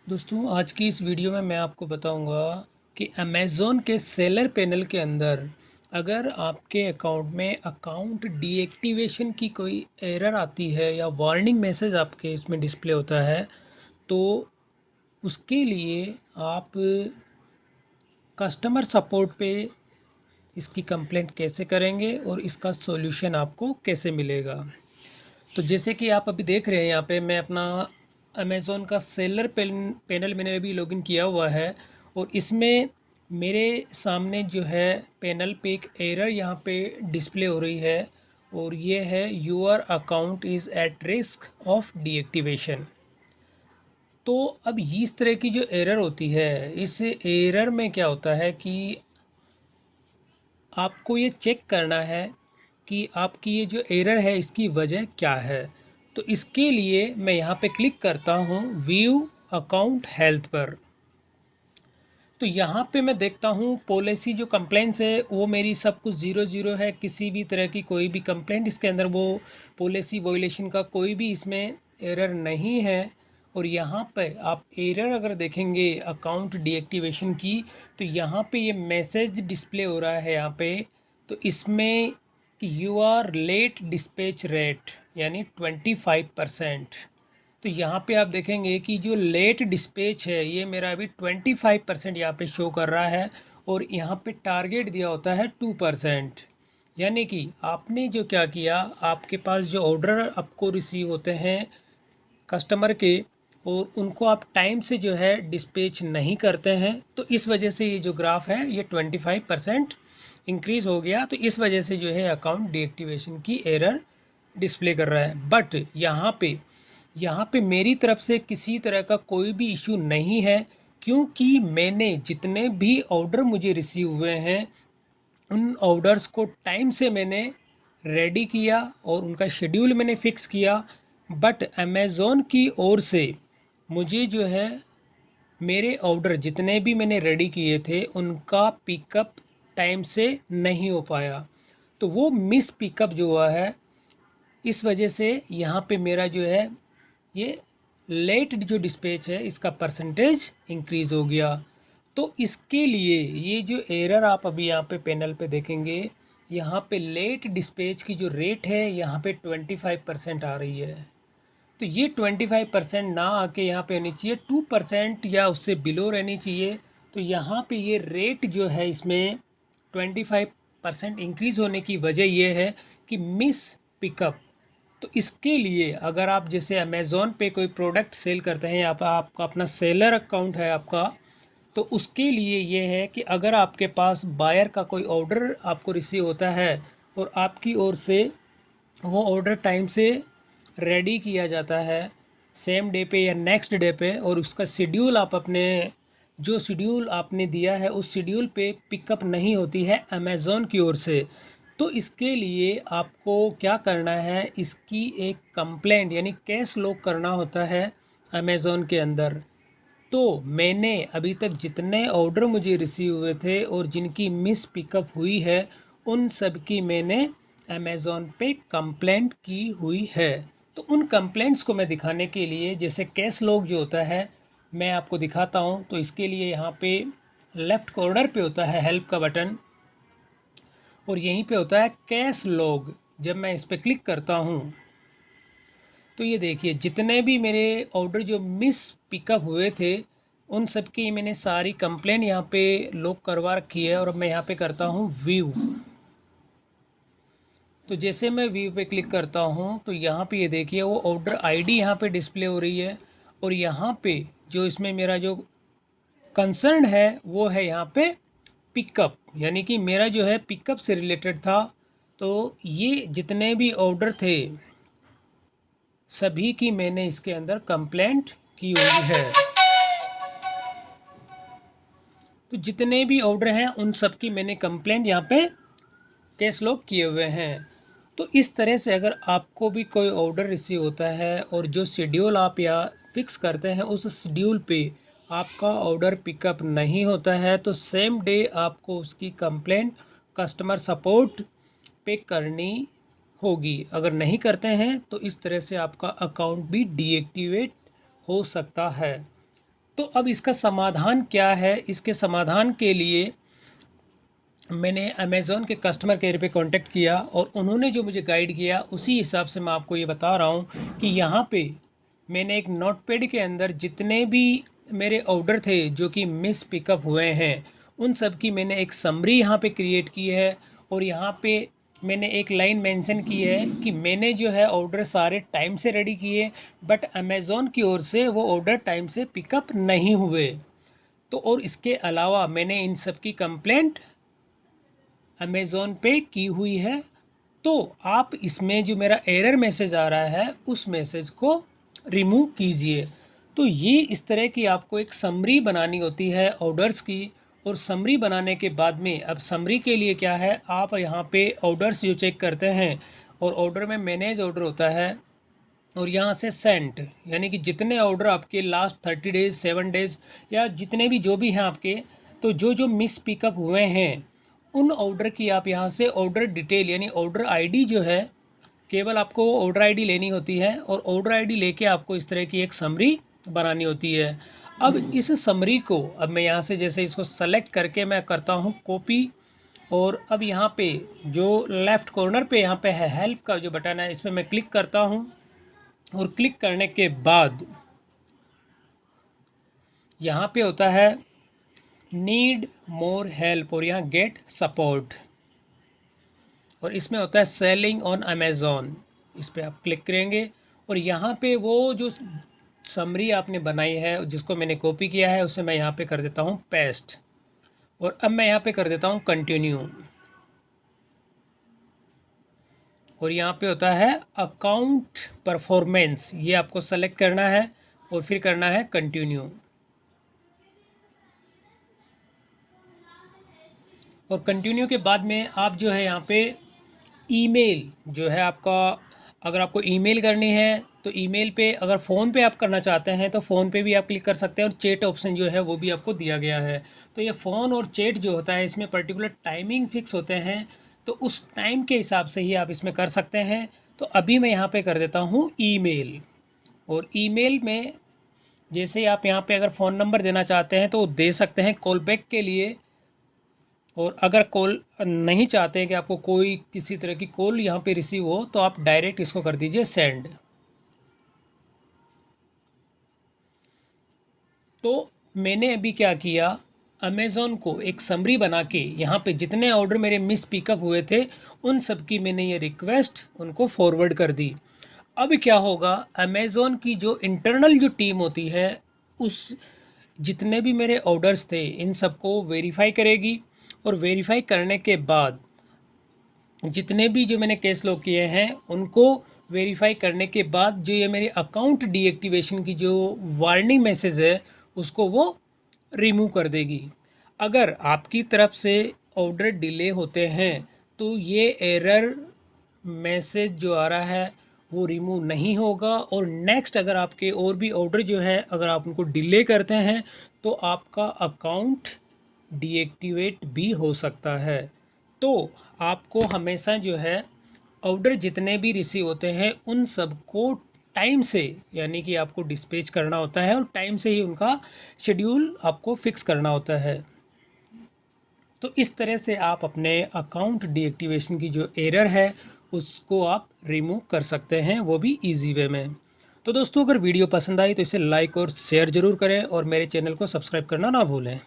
दोस्तों आज की इस वीडियो में मैं आपको बताऊंगा कि अमेज़ॉन के सेलर पैनल के अंदर अगर आपके अकाउंट में अकाउंट डीएक्टिवेशन की कोई एरर आती है या वार्निंग मैसेज आपके इसमें डिस्प्ले होता है तो उसके लिए आप कस्टमर सपोर्ट पे इसकी कंप्लेंट कैसे करेंगे और इसका सॉल्यूशन आपको कैसे मिलेगा। तो जैसे कि आप अभी देख रहे हैं यहाँ पे मैं अपना अमेज़ॉन का सेलर पैनल मैंने अभी लॉगिन किया हुआ है और इसमें मेरे सामने जो है पैनल पे एक एरर यहाँ पे डिस्प्ले हो रही है और ये है your account is at risk of deactivation. तो अब इस तरह की जो एरर होती है इस एरर में क्या होता है कि आपको ये चेक करना है कि आपकी ये जो एरर है इसकी वजह क्या है। तो इसके लिए मैं यहाँ पे क्लिक करता हूँ व्यू अकाउंट हेल्थ पर। तो यहाँ पे मैं देखता हूँ पॉलिसी जो कंप्लेंट्स है वो मेरी सब कुछ ज़ीरो ज़ीरो है, किसी भी तरह की कोई भी कंप्लेंट इसके अंदर वो पॉलिसी वॉयलेशन का कोई भी इसमें एरर नहीं है। और यहाँ पे आप एरर अगर देखेंगे अकाउंट डीएक्टिवेशन की तो यहाँ पे ये मैसेज डिस्प्ले हो रहा है यहाँ पे। तो इसमें कि you are late dispatch rate यानी 25%। तो यहाँ पे आप देखेंगे कि जो लेट डिस्पैच है ये मेरा अभी 25% यहाँ पे शो कर रहा है और यहाँ पे टारगेट दिया होता है 2%। यानी कि आपने जो क्या किया, आपके पास जो ऑर्डर आपको रिसीव होते हैं कस्टमर के और उनको आप टाइम से जो है डिस्पैच नहीं करते हैं, तो इस वजह से ये जो ग्राफ है ये 25% इंक्रीज़ हो गया। तो इस वजह से जो है अकाउंट डीएक्टिवेशन की एरर डिस्प्ले कर रहा है। बट यहाँ पे मेरी तरफ से किसी तरह का कोई भी इशू नहीं है, क्योंकि मैंने जितने भी ऑर्डर मुझे रिसीव हुए हैं उन ऑर्डर्स को टाइम से मैंने रेडी किया और उनका शेड्यूल मैंने फ़िक्स किया। बट अमेज़ॉन की ओर से मुझे जो है मेरे ऑर्डर जितने भी मैंने रेडी किए थे उनका पिकअप टाइम से नहीं हो पाया। तो वो मिस पिकअप जो हुआ है इस वजह से यहाँ पे मेरा जो है ये लेट जो डिस्पैच है इसका परसेंटेज इंक्रीज़ हो गया। तो इसके लिए ये जो एरर आप अभी यहाँ पे पैनल पे देखेंगे, यहाँ पे लेट डिस्पैच की जो रेट है यहाँ पे 25% आ रही है। तो ये 25% ना आके यहाँ पे आनी चाहिए 2% या उससे बिलो रहनी चाहिए। तो यहाँ पे ये रेट जो है इसमें 25% इंक्रीज़ होने की वजह ये है कि मिस पिकअप। तो इसके लिए अगर आप जैसे अमेज़ॉन पे कोई प्रोडक्ट सेल करते हैं या आपका अपना सेलर अकाउंट है आपका, तो उसके लिए ये है कि अगर आपके पास बायर का कोई ऑर्डर आपको रिसीव होता है और आपकी ओर से वो ऑर्डर टाइम से रेडी किया जाता है सेम डे पे या नेक्स्ट डे पे और उसका शेड्यूल आप अपने जो शेड्यूल आपने दिया है उस शेड्यूल पे पिकअप नहीं होती है अमेज़ॉन की ओर से, तो इसके लिए आपको क्या करना है, इसकी एक कंप्लेंट यानी केस लॉग करना होता है अमेज़ॉन के अंदर। तो मैंने अभी तक जितने ऑर्डर मुझे रिसीव हुए थे और जिनकी मिस पिकअप हुई है उन सब की मैंने अमेज़ॉन पे कंप्लेंट की हुई है। तो उन कंप्लेंट्स को मैं दिखाने के लिए जैसे केस लॉग जो होता है मैं आपको दिखाता हूँ। तो इसके लिए यहाँ पे लेफ़्ट कॉर्नर पे होता है हेल्प का बटन और यहीं पे होता है केस लॉग। जब मैं इस पर क्लिक करता हूँ तो ये देखिए जितने भी मेरे ऑर्डर जो मिस पिकअप हुए थे उन सब की मैंने सारी कंप्लेंट यहाँ पे लॉक करवा रखी है। और अब मैं यहाँ पे करता हूँ व्यू। तो जैसे मैं व्यू पे क्लिक करता हूँ तो यहाँ पे ये देखिए वो ऑर्डर आईडी यहाँ पे डिस्प्ले हो रही है और यहाँ पे जो इसमें मेरा जो कंसर्न है वो है यहाँ पे पिकअप, यानी कि मेरा जो है पिकअप से रिलेटेड था। तो ये जितने भी ऑर्डर थे सभी की मैंने इसके अंदर कंप्लेंट की हुई है। तो जितने भी ऑर्डर हैं उन सब की मैंने कंप्लेंट यहाँ पे केस लॉग किए हुए हैं। तो इस तरह से अगर आपको भी कोई ऑर्डर रिसीव होता है और जो शेड्यूल आप या फिक्स करते हैं उस शेड्यूल पे आपका ऑर्डर पिकअप नहीं होता है तो सेम डे आपको उसकी कंप्लेंट कस्टमर सपोर्ट पे करनी होगी। अगर नहीं करते हैं तो इस तरह से आपका अकाउंट भी डीएक्टिवेट हो सकता है। तो अब इसका समाधान क्या है? इसके समाधान के लिए मैंने अमेज़ॉन के कस्टमर केयर पे कांटेक्ट किया और उन्होंने जो मुझे गाइड किया उसी हिसाब से मैं आपको ये बता रहा हूँ कि यहाँ पे मैंने एक नोटपैड के अंदर जितने भी मेरे ऑर्डर थे जो कि मिस पिकअप हुए हैं उन सब की मैंने एक समरी यहाँ पे क्रिएट की है। और यहाँ पे मैंने एक लाइन मेंशन की है कि मैंने जो है ऑर्डर सारे टाइम से रेडी किए, बट अमेज़ॉन की ओर से वो ऑर्डर टाइम से पिकअप नहीं हुए। तो और इसके अलावा मैंने इन सब की कंप्लेंट अमेज़ॉन पे की हुई है। तो आप इसमें जो मेरा एरर मैसेज आ रहा है उस मैसेज को रिमूव कीजिए। तो ये इस तरह की आपको एक समरी बनानी होती है ऑर्डर्स की। और समरी बनाने के बाद में अब समरी के लिए क्या है, आप यहाँ पे ऑर्डर्स जो चेक करते हैं और ऑर्डर में मैनेज ऑर्डर होता है और यहाँ से सेंट, यानी कि जितने ऑर्डर आपके लास्ट 30 डेज़ 7 डेज़ या जितने भी जो भी हैं आपके, तो जो जो मिस पिकअप हुए हैं उन ऑर्डर की आप यहाँ से ऑर्डर डिटेल यानी ऑर्डर आईडी जो है, केवल आपको ऑर्डर आईडी लेनी होती है और ऑर्डर आईडी लेके आपको इस तरह की एक समरी बनानी होती है। अब इस समरी को अब मैं यहाँ से जैसे इसको सेलेक्ट करके मैं करता हूँ कॉपी। और अब यहाँ पे जो लेफ़्ट कॉर्नर पे यहाँ पे है हेल्प का जो बटन है, इस पर मैं क्लिक करता हूँ। और क्लिक करने के बाद यहाँ पे होता है नीड मोर हेल्प और यहाँ गेट सपोर्ट, और इसमें होता है सेलिंग ऑन अमेज़ॉन। इस पर आप क्लिक करेंगे और यहाँ पे वो जो समरी आपने बनाई है जिसको मैंने कॉपी किया है उसे मैं यहाँ पे कर देता हूँ पेस्ट। और अब मैं यहाँ पे कर देता हूँ कंटिन्यू। और यहाँ पे होता है अकाउंट परफॉर्मेंस, ये आपको सेलेक्ट करना है और फिर करना है कंटिन्यू। और कंटिन्यू के बाद में आप जो है यहाँ पे ईमेल जो है आपका, अगर आपको ईमेल करनी है तो ईमेल पे, अगर फ़ोन पे आप करना चाहते हैं तो फ़ोन पे भी आप क्लिक कर सकते हैं। और चैट ऑप्शन जो है वो भी आपको दिया गया है। तो ये फ़ोन और चैट जो होता है इसमें पर्टिकुलर टाइमिंग फ़िक्स होते हैं, तो उस टाइम के हिसाब से ही आप इसमें कर सकते हैं। तो अभी मैं यहाँ पे कर देता हूँ ईमेल। और ईमेल में जैसे ही आप यहाँ पे अगर फ़ोन नंबर देना चाहते हैं तो दे सकते हैं कॉल बैक के लिए। और अगर कॉल नहीं चाहते हैं कि आपको कोई किसी तरह की कॉल यहाँ पे रिसीव हो तो आप डायरेक्ट इसको कर दीजिए सेंड। तो मैंने अभी क्या किया, अमेज़ॉन को एक समरी बना के यहाँ पे जितने ऑर्डर मेरे मिस पिकअप हुए थे उन सब की मैंने ये रिक्वेस्ट उनको फॉरवर्ड कर दी। अब क्या होगा, अमेज़ॉन की जो इंटरनल जो टीम होती है उस जितने भी मेरे ऑर्डर्स थे इन सबको वेरीफाई करेगी। और वेरीफाई करने के बाद जितने भी जो मैंने केस लॉक किए हैं उनको वेरीफाई करने के बाद जो ये मेरी अकाउंट डीएक्टिवेशन की जो वार्निंग मैसेज है उसको वो रिमूव कर देगी। अगर आपकी तरफ से ऑर्डर डिले होते हैं तो ये एरर मैसेज जो आ रहा है वो रिमूव नहीं होगा। और नेक्स्ट अगर आपके और भी ऑर्डर जो है अगर आप उनको डिले करते हैं तो आपका अकाउंट डीएक्टिवेट भी हो सकता है। तो आपको हमेशा जो है ऑर्डर जितने भी रिसीव होते हैं उन सबको टाइम से, यानी कि आपको डिस्पैच करना होता है और टाइम से ही उनका शेड्यूल आपको फिक्स करना होता है। तो इस तरह से आप अपने अकाउंट डीएक्टिवेशन की जो एरर है उसको आप रिमूव कर सकते हैं, वो भी इजी वे में। तो दोस्तों अगर वीडियो पसंद आई तो इसे लाइक और शेयर ज़रूर करें और मेरे चैनल को सब्सक्राइब करना ना भूलें।